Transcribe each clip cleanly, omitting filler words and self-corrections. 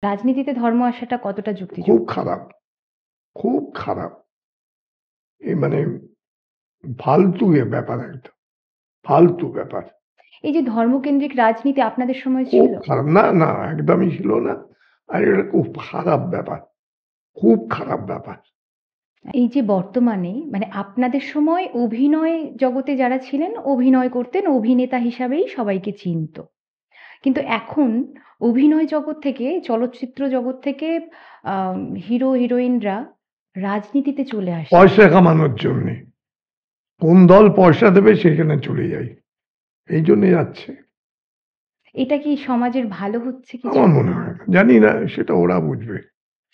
রাজনীতিতে ধর্ম আসাটা কতটা খুব যুক্তিযুক্ত? খারাপ, খুব খারাপ। মানে ফালতু ব্যাপার একটা, ফালতু ব্যাপার। এই যে ধর্মকেন্দ্রিক রাজনীতি আপনাদের সময় খুব ছিল? খারাপ। না, না, একদমই ছিল না। আর এটা খুব খারাপ ব্যাপার, খুব খারাপ ব্যাপার। এই যে বর্তমানে মানে আপনাদের সময় অভিনয় জগতে যারা ছিলেন, অভিনয় করতেন, অভিনেতা হিসাবেই সবাইকে চিনত। কিন্তু এখন অভিনয় জগৎ থেকে, চলচ্চিত্র জগৎ থেকে হিরো, হিরোইনরা রাজনীতিতে চলে আসছে। পয়সা কামানোর জন্যে। কোন দল পয়সা দেবে সেখানে চলে যাই। এই জন্যে যাচ্ছে। এটা কি সমাজের ভালো হচ্ছে কিছু? আমার মনে হয় না। জানি না, সেটা ওরা বুঝবে।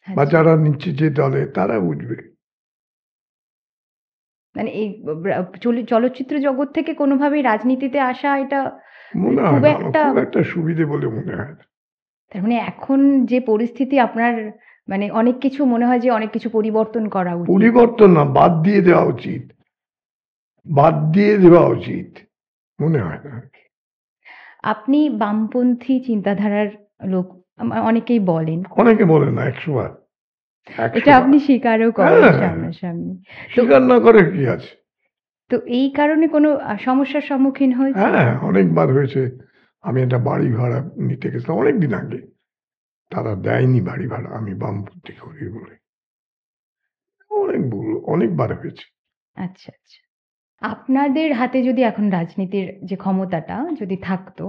বা আচ্ছা। যারা নিচ্ছে যে দলে তারা বুঝবে। মানে এই চলচ্চিত্র জগৎ থেকে কোনোভাবেই রাজনীতিতে আসা এটা মনে খুব হয় না, আমার একটা খুব একটা সুবিধে বলে মনে হয় না। তার মানে এখন যে পরিস্থিতি আপনার মানে অনেক কিছু মনে হয় যে অনেক কিছু পরিবর্তন করা উচিত। পরিবর্তন না, বাদ দিয়ে দেওয়া উচিত। বাদ দিয়ে দেওয়া উচিত। মনে হয় না। আপনি বামপন্থী চিন্তাধারার লোক অনেকেই বলেন। অনেকে বলে না, ১০০ বার। ১০০ এটা বার। আপনি স্বীকারও করেন হ্যাঁ, সামনাসামনি। তো স্বীকার না করে কি আছে? তো এই কারণে কোনো সমস্যার সম্মুখীন হয়েছেন? হ্যাঁ, অনেকবার হয়েছে। আমি একটা বাড়ি ভাড়া নিতে গেছিলাম অনেকদিন আগে। তারা দেয়নি বাড়ি ভাড়া, আমি বামপন্থী করি বলে। অনেকবার হয়েছে। আচ্ছা, আচ্ছা। আপনাদের হাতে যদি এখন রাজনীতির যে ক্ষমতাটা যদি থাকতো,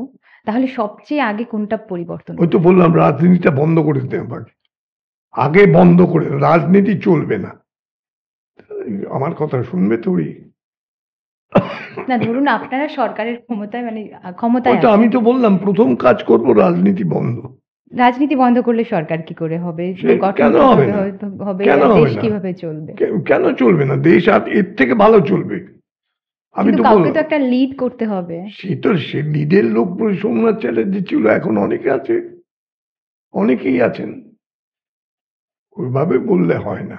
তাহলে সবচেয়ে আগে কোনটা পরিবর্তন ওই তো করতেন? বললাম রাজনীতিটা বন্ধ করে দিতে হবে আগে। আগে বন্ধ করে রাজনীতি চলবে না। আমার কথা শুনবে থোড়ি? না ধরুন আপনারা সরকারের ক্ষমতায় মানে ওই ক্ষমতায় তো আমি আছেন। তো বললাম ১ম কাজ করব রাজনীতি বন্ধ। রাজনীতি বন্ধ করলে সরকার কি করে হবে? সে গঠন কেন হবে কিভাবে না? হবে কেন আর দেশ হবে না? কিভাবে চলবে? কেন চলবে না? দেশ আর এর থেকে ভালো চলবে। আমি কিন্তু তো কাউকে তো বললাম। একটা লিড করতে হবে। সে লিডের লোক সোমনাথ চ্যাটার্জি ছিল, এখন অনেকে আছে। অনেকেই আছেন। ওইভাবে বললে হয় না।